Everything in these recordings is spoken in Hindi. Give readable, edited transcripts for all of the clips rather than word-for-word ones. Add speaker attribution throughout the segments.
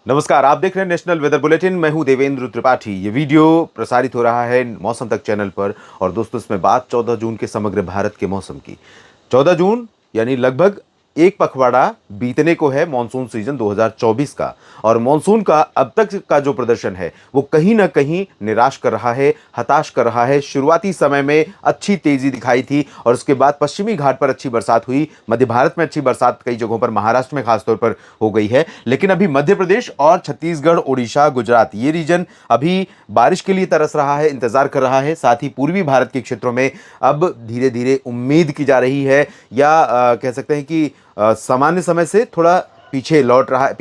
Speaker 1: नमस्कार, आप देख रहे हैं नेशनल वेदर बुलेटिन। मैं हूं देवेंद्र त्रिपाठी। ये वीडियो प्रसारित हो रहा है मौसम तक चैनल पर। और दोस्तों, इसमें बात 14 जून के समग्र भारत के मौसम की। 14 जून यानी लगभग एक पखवाड़ा बीतने को है मॉनसून सीजन 2024 का। और मॉनसून का अब तक का जो प्रदर्शन है वो कहीं ना कहीं निराश कर रहा है, हताश कर रहा है। शुरुआती समय में अच्छी तेजी दिखाई थी और उसके बाद पश्चिमी घाट पर अच्छी बरसात हुई, मध्य भारत में अच्छी बरसात कई जगहों पर, महाराष्ट्र में खासतौर पर हो गई है। लेकिन अभी मध्य प्रदेश और छत्तीसगढ़, ओडिशा, गुजरात, ये रीजन अभी बारिश के लिए तरस रहा है, इंतजार कर रहा है। साथ ही पूर्वी भारत के क्षेत्रों में अब धीरे धीरे उम्मीद की जा रही है, या कह सकते हैं कि सामान्य समय से थोड़ा पीछे लौट रहा है,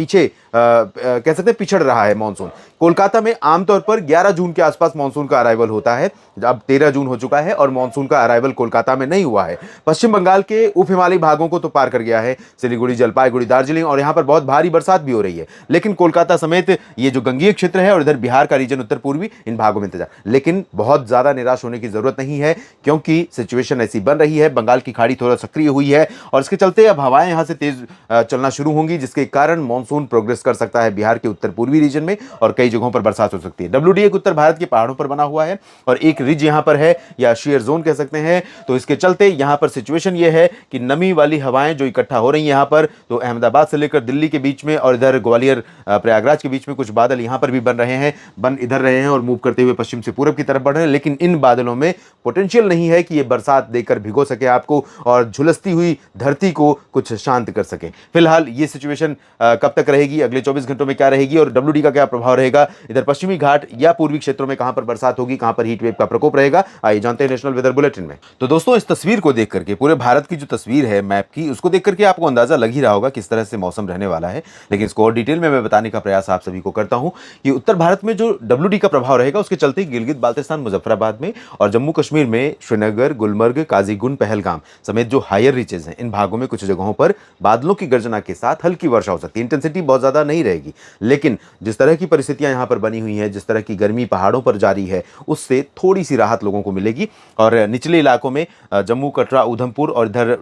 Speaker 1: कह सकते हैं पिछड़ रहा है मॉनसून। कोलकाता में आमतौर पर 11 जून के आसपास मॉनसून का अराइवल होता है। अब 13 जून हो चुका है और मॉनसून का अराइवल कोलकाता में नहीं हुआ है। पश्चिम बंगाल के उप हिमालयी भागों को तो पार कर गया है, सिलीगुड़ी, जलपाईगुड़ी, दार्जिलिंग, और यहां पर बहुत भारी बरसात भी हो रही है। लेकिन कोलकाता समेत ये जो गंगीय क्षेत्र है और इधर बिहार का रीजन, उत्तर पूर्वी, इन भागों में इंतजार। लेकिन बहुत ज्यादा निराश होने की जरूरत नहीं है, क्योंकि सिचुएशन ऐसी बन रही है। बंगाल की खाड़ी थोड़ा सक्रिय हुई है और इसके चलते अब हवाएं यहां से तेज चलना शुरू होंगी, जिसके कारण मॉनसून प्रोग्रेस कर सकता है बिहार के उत्तर पूर्वी रीजन में और कई जगहों पर बरसात हो सकती है। डब्ल्यूडी एक उत्तर भारत के पहाड़ों पर बना हुआ है और एक रिज यहां पर है, या शेयर जोन कह सकते हैं। तो इसके चलते यहां पर सिचुएशन यह है कि नमी वाली हवाएं जो इकट्ठा हो रही हैं यहां पर, तो अहमदाबाद से लेकर दिल्ली के बीच में और इधर ग्वालियर, प्रयागराज के बीच में कुछ बादल यहां पर भी बन रहे हैं, बन इधर रहे हैं और मूव करते हुए पश्चिम से पूरब की तरफ बढ़ रहे हैं। लेकिन इन बादलों में पोटेंशियल नहीं है कि ये बरसात देकर भिगो सके आपको और झुलसती हुई धरती को कुछ शांत कर सके। फिलहाल ये सिचुएशन कब तक रहेगी, अगले 24 घंटों में क्या रहेगी और डब्ल्यूडी का क्या प्रभाव रहेगा, इधर पश्चिमी घाट या पूर्वी क्षेत्रों में कहां पर बरसात होगी, कहां पर हीट वेव का प्रकोप रहेगा, आइए जानते हैं नेशनल वेदर बुलेटिन में। तो दोस्तों, इस तस्वीर को देख करके, पूरे भारत की जो तस्वीर है मैप की, उसको देख करके आपको अंदाजा लग ही रहा होगा किस तरह से मौसम रहने वाला है। लेकिन इसको और डिटेल में मैं बताने का प्रयास आप सभी को करता हूं कि उत्तर भारत में जो डब्ल्यूडी का प्रभाव रहेगा उसके चलते गिलगित बाल्टिस्तान, मुजफ्फराबाद में और जम्मू कश्मीर में श्रीनगर, गुलमर्ग, काजीगुंड, पहलगाम समेत जो हायर रीचेज हैं, इन भागों में कुछ जगहों पर बादलों की गर्जना के साथ हल्की वर्षा हो सकती है। इंटेंसिटी बहुत ज्यादा नहीं रहेगी, लेकिन जिस तरह की परिस्थितियां यहां पर बनी हुई हैं, जिस तरह की गर्मी पहाड़ों पर जारी है, उससे थोड़ी सी राहत लोगों को मिलेगी। और निचले इलाकों में जम्मू, कटरा, उधमपुर और इधर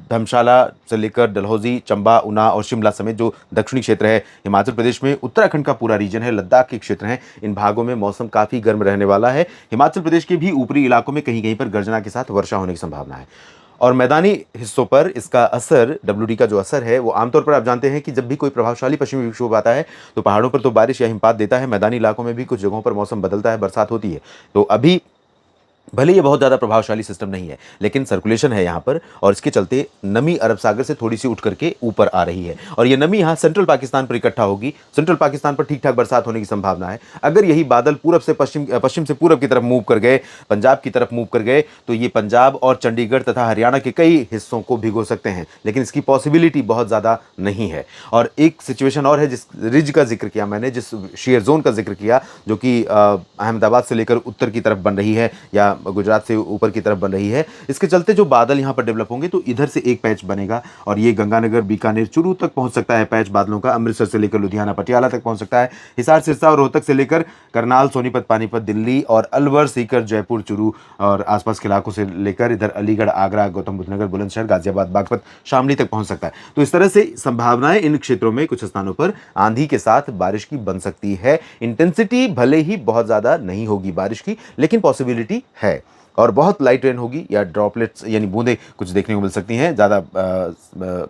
Speaker 1: धर्मशाला से लेकर डलहौजी, चंबा, ऊना और शिमला समेत जो दक्षिणी क्षेत्र है हिमाचल प्रदेश में, उत्तराखंड का पूरा रीजन है, लद्दाख के क्षेत्र हैं, इन भागों में मौसम काफी गर्म रहने वाला है। हिमाचल प्रदेश के भी ऊपरी इलाकों में कहीं कहीं पर गर्जना के साथ वर्षा होने की संभावना है। और मैदानी हिस्सों पर इसका असर, डब्ल्यूडी का जो असर है, वो आमतौर पर आप जानते हैं कि जब भी कोई प्रभावशाली पश्चिमी विक्षोभ आता है तो पहाड़ों पर तो बारिश या हिमपात देता है, मैदानी इलाकों में भी कुछ जगहों पर मौसम बदलता है, बरसात होती है। तो अभी भले ये बहुत ज़्यादा प्रभावशाली सिस्टम नहीं है, लेकिन सर्कुलेशन है यहाँ पर और इसके चलते नमी अरब सागर से थोड़ी सी उठ करके ऊपर आ रही है और ये नमी यहाँ सेंट्रल पाकिस्तान पर इकट्ठा होगी। सेंट्रल पाकिस्तान पर ठीक ठाक बरसात होने की संभावना है। अगर यही बादल पूरब से पश्चिम, पश्चिम से पूरब की तरफ मूव कर गए, पंजाब की तरफ मूव कर गए, तो ये पंजाब और चंडीगढ़ तथा हरियाणा के कई हिस्सों को भिगो सकते हैं, लेकिन इसकी पॉसिबिलिटी बहुत ज़्यादा नहीं है। और एक सिचुएशन और है, जिस रिज का जिक्र किया मैंने, जिस शेयर जोन का जिक्र किया, जो कि अहमदाबाद से लेकर उत्तर की तरफ बन रही है या गुजरात से ऊपर की तरफ बन रही है, इसके चलते जो बादल यहां पर डेवलप होंगे, तो इधर से एक पैच बनेगा और ये गंगानगर, बीकानेर, चुरू तक पहुंच सकता है पैच बादलों का। अमृतसर से लेकर लुधियाना, पटियाला तक पहुंच सकता है। हिसार, सिरसा और रोहतक से लेकर करनाल, सोनीपत, पानीपत, दिल्ली और अलवर, सीकर, जयपुर, चुरू और आसपास के इलाकों से लेकर इधर अलीगढ़, आगरा, गौतम बुद्ध नगर, बुलंदशहर, गाजियाबाद, बागपत, शामली तक पहुंच सकता है। तो इस तरह से संभावनाएं इन क्षेत्रों में कुछ स्थानों पर आंधी के साथ बारिश की बन सकती है। इंटेंसिटी भले ही बहुत ज्यादा नहीं होगी बारिश की, लेकिन पॉसिबिलिटी है और बहुत लाइट रेन होगी या ड्रॉपलेट्स यानी बूंदें कुछ देखने को मिल सकती हैं। ज़्यादा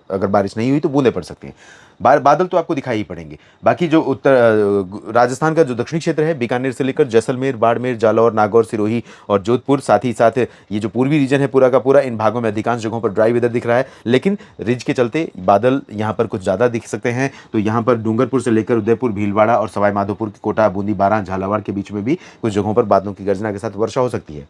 Speaker 1: अगर बारिश नहीं हुई तो बूंदें पड़ सकती हैं। बादल तो आपको दिखाई ही पड़ेंगे। बाकी जो उत्तर राजस्थान का जो दक्षिणी क्षेत्र है, बीकानेर से लेकर जैसलमेर, बाड़मेर, जालौर, नागौर, सिरोही और जोधपुर, साथ ही साथ ये जो पूर्वी रीजन है पूरा का पूरा, इन भागों में अधिकांश जगहों पर ड्राई वेदर दिख रहा है, लेकिन रिज के चलते बादल यहाँ पर कुछ ज़्यादा दिख सकते हैं। तो यहाँ पर डूंगरपुर से लेकर उदयपुर, भीलवाड़ा और सवाई माधोपुर, कोटा, बूंदी, बारां, झालावाड़ के बीच में भी कुछ जगहों पर बादलों की गर्जना के साथ वर्षा हो सकती है।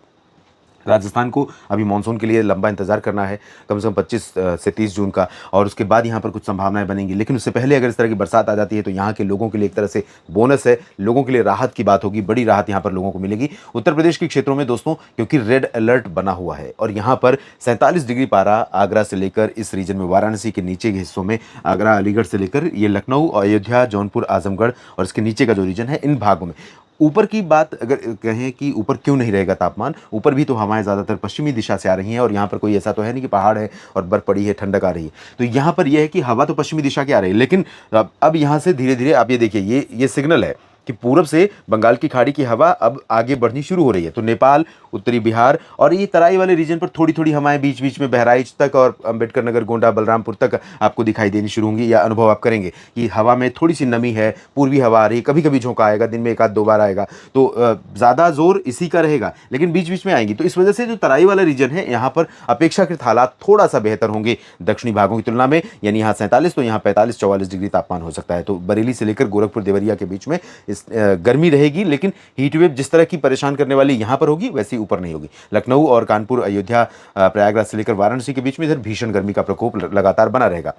Speaker 1: राजस्थान को अभी मानसून के लिए लंबा इंतजार करना है, कम से कम 25 से 30 जून का, और उसके बाद यहाँ पर कुछ संभावनाएं बनेंगी। लेकिन उससे पहले अगर इस तरह की बरसात आ जाती है तो यहाँ के लोगों के लिए एक तरह से बोनस है, लोगों के लिए राहत की बात होगी, बड़ी राहत यहाँ पर लोगों को मिलेगी। उत्तर प्रदेश के क्षेत्रों में दोस्तों, क्योंकि रेड अलर्ट बना हुआ है और यहाँ पर 47 डिग्री पारा आगरा से लेकर इस रीजन में वाराणसी के नीचे के हिस्सों में, आगरा, अलीगढ़ से लेकर ये लखनऊ, अयोध्या, जौनपुर, आजमगढ़ और इसके नीचे का जो रीजन है, इन भागों में ऊपर की बात अगर कहें कि ऊपर क्यों नहीं रहेगा तापमान, ऊपर भी तो हवाएं ज़्यादातर पश्चिमी दिशा से आ रही हैं और यहाँ पर कोई ऐसा तो है नहीं कि पहाड़ है और बर्फ़ पड़ी है, ठंडक आ रही है। तो यहाँ पर यह है कि हवा तो पश्चिमी दिशा की आ रही है, लेकिन अब यहाँ से धीरे-धीरे आप ये देखिए, ये सिग्नल है कि पूरब से बंगाल की खाड़ी की हवा अब आगे बढ़नी शुरू हो रही है। तो नेपाल, उत्तरी बिहार और ये तराई वाले रीजन पर थोड़ी-थोड़ी हवाएँ बीच-बीच में बहराइच तक और अम्बेडकर नगर, गोंडा, बलरामपुर तक आपको दिखाई देनी शुरू होंगी, या अनुभव आप करेंगे कि हवा में थोड़ी-सी नमी है, पूर्वी हवा आ रही है, कभी-कभी झोंका आएगा, दिन में 1 आध 2 बार आएगा। तो ज़्यादा ज़ोर इसी का रहेगा, लेकिन बीच-बीच में आएँगी। तो इस वजह से जो तराई वाला रीजन है, यहाँ पर अपेक्षाकृत हालात थोड़ा-सा बेहतर होंगे दक्षिणी भागों की तुलना में, यानी यहाँ 47 तो यहाँ 45-44 डिग्री तापमान हो सकता है। तो बरेली से लेकर गोरखपुर, देवरिया के बीच में इस गर्मी रहेगी, लेकिन हीट वेव जिस तरह की परेशान करने वाली यहाँ पर होगी, वैसी ऊपर नहीं होगी। लखनऊ और कानपुर, अयोध्या, प्रयागराज से लेकर वाराणसी के बीच में इधर भीषण गर्मी का प्रकोप लगातार बना रहेगा।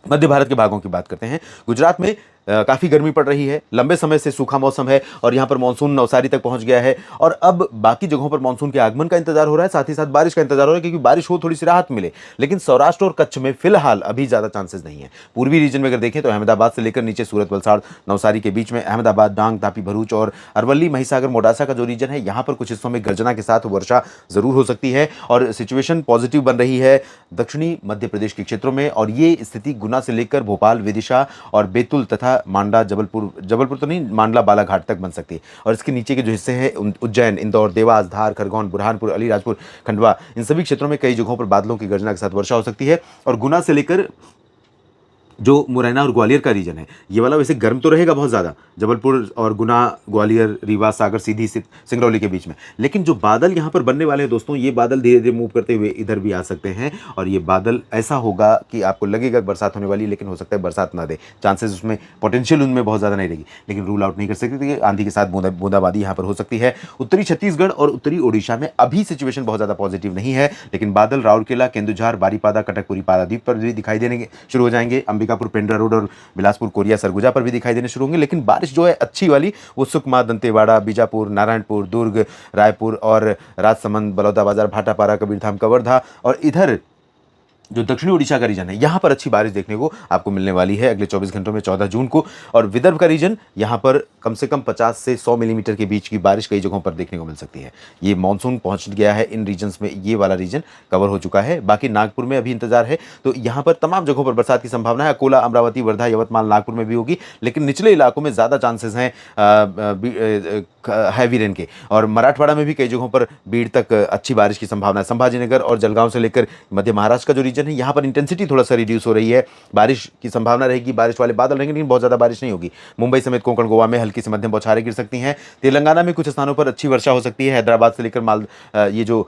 Speaker 1: मध्य भारत के भागों की बात करते हैं। गुजरात में काफ़ी गर्मी पड़ रही है, लंबे समय से सूखा मौसम है और यहाँ पर मानसून नवसारी तक पहुँच गया है और अब बाकी जगहों पर मानसून के आगमन का इंतजार हो रहा है, साथ ही साथ बारिश का इंतजार हो रहा है, क्योंकि बारिश हो थोड़ी-सी राहत मिले। लेकिन सौराष्ट्र और कच्छ में फिलहाल अभी ज़्यादा चांसेस नहीं है। पूर्वी रीजन में अगर देखें तो अहमदाबाद से लेकर नीचे सूरत, वलसाड़, नवसारी के बीच में अहमदाबाद, डांग, तापी, भरूच और अरवली, महिसागर, मोडासा का जो रीजन है, यहाँ पर कुछ हिस्सों में गर्जना के साथ वर्षा ज़रूर हो सकती है और सिचुएशन पॉजिटिव बन रही है दक्षिणी मध्य प्रदेश के क्षेत्रों में। और ये स्थिति गुना से लेकर भोपाल, विदिशा और बैतूल तथा मांडा, जबलपुर तो नहीं, मांडला, बालाघाट तक बन सकती है। और इसके नीचे के जो हिस्से हैं उज्जैन, इंदौर, देवास, धार, खरगोन, बुरहानपुर, अलीराजपुर, खंडवा, इन सभी क्षेत्रों में कई जगहों पर बादलों की गर्जना के साथ वर्षा हो सकती है। और गुना से लेकर जो मुरैना और ग्वालियर का रीजन है, ये वाला वैसे गर्म तो रहेगा बहुत ज़्यादा, जबलपुर और गुना, ग्वालियर, रीवा, सागर, सीधी, सिंगरौली के बीच में। लेकिन जो बादल यहाँ पर बनने वाले हैं दोस्तों, ये बादल धीरे-धीरे मूव करते हुए इधर भी आ सकते हैं और ये बादल ऐसा होगा कि आपको लगेगा बरसात होने वाली है, लेकिन हो सकता है बरसात ना दे। चांसेस उसमें, पोटेंशियल उनमें बहुत ज़्यादा नहीं रहेगी, लेकिन रूल आउट नहीं कर सकते कि आंधी के साथ बूंदाबांदी यहाँ पर हो सकती है। उत्तरी छत्तीसगढ़ और उत्तरी ओडिशा में अभी सिचुएशन बहुत ज़्यादा पॉजिटिव नहीं है, लेकिन बादल राउरकेला, केंदुझार, बारीपादा, कटकपुरी, पारादीप पर भी दिखाई देने शुरू हो जाएंगे। अंबिकापुर, पेंड्रा रोड और बिलासपुर, कोरिया, सरगुजा पर भी दिखाई देने शुरू होंगे। लेकिन बारिश जो है अच्छी वाली, वो सुकमा, दंतेवाड़ा, बीजापुर, नारायणपुर, दुर्ग, रायपुर और राजसमंद, बलौदाबाजार, भाटापारा, कबीरधाम, कवर्धा और इधर जो दक्षिणी ओडिशा का रीजन है, यहाँ पर अच्छी बारिश देखने को आपको मिलने वाली है अगले 24 घंटों में, 14 जून को। और विदर्भ का रीजन, यहाँ पर कम से कम 50 से 100 मिलीमीटर के बीच की बारिश कई जगहों पर देखने को मिल सकती है। ये मानसून पहुंच गया है इन रीजन्स में, ये वाला रीजन कवर हो चुका है। बाकी नागपुर में अभी इंतजार है, तो यहाँ पर तमाम जगहों पर बरसात की संभावना है। अकोला, अमरावती, वर्धा, यवतमाल, नागपुर में भी होगी, लेकिन निचले इलाकों में ज़्यादा चांसेस हैं हैवी रेन के। और मराठवाड़ा में भी कई जगहों पर बीड़ तक अच्छी बारिश की संभावना है। संभाजीनगर और जलगांव से लेकर मध्य महाराष्ट्र का जो रीजन है, यहाँ पर इंटेंसिटी थोड़ा सा रिड्यूस हो रही है, बारिश की संभावना रहेगी, बारिश वाले बादल रहेंगे, लेकिन बहुत ज़्यादा बारिश नहीं होगी। मुंबई समेत कोंकण, गोवा में हल्की से मध्यम बौछारें गिर सकती हैं। तेलंगाना में कुछ स्थानों पर अच्छी वर्षा हो सकती है। हैदराबाद से लेकर ये जो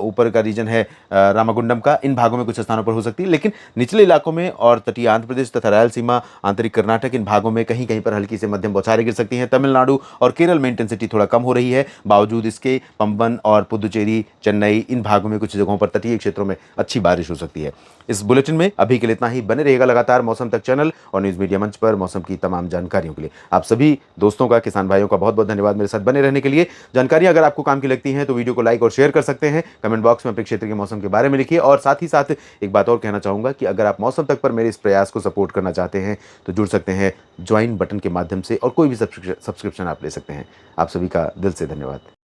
Speaker 1: ऊपर का रीजन है रामागुंडम का, इन भागों में कुछ स्थानों पर हो सकती है, लेकिन निचले इलाकों में और तटीय आंध्र प्रदेश तथा रायलसीमा, आंतरिक कर्नाटक, इन भागों में कहीं कहीं पर हल्की से मध्यम बौछारें गिर सकती हैं। तमिलनाडु और केरल में इंटेंसिटी थोड़ा कम हो रही है, बावजूद इसके पंबन और पुदुचेरी, चेन्नई, इन भागों में कुछ जगहों पर तटीय क्षेत्रों में अच्छी बारिश हो सकती है। इस बुलेटिन में अभी के लिए इतना ही। बने रहेगा लगातार मौसम तक चैनल और न्यूज़ मीडिया मंच पर मौसम की तमाम जानकारियों के लिए। आप सभी दोस्तों का, किसान भाइयों का बहुत बहुत धन्यवाद मेरे साथ बने रहने के लिए। जानकारियां अगर आपको काम की लगती हैं तो वीडियो को लाइक और शेयर कर सकते हैं। कमेंट बॉक्स में अपने क्षेत्र के मौसम के बारे में लिखिए। और साथ ही साथ एक बात और कहना चाहूँगा कि अगर आप मौसम तक पर मेरे इस प्रयास को सपोर्ट करना चाहते हैं तो जुड़ सकते हैं ज्वाइन बटन के माध्यम से, और कोई भी सब्सक्रिप्शन आप ले सकते हैं। आप सभी का दिल से धन्यवाद।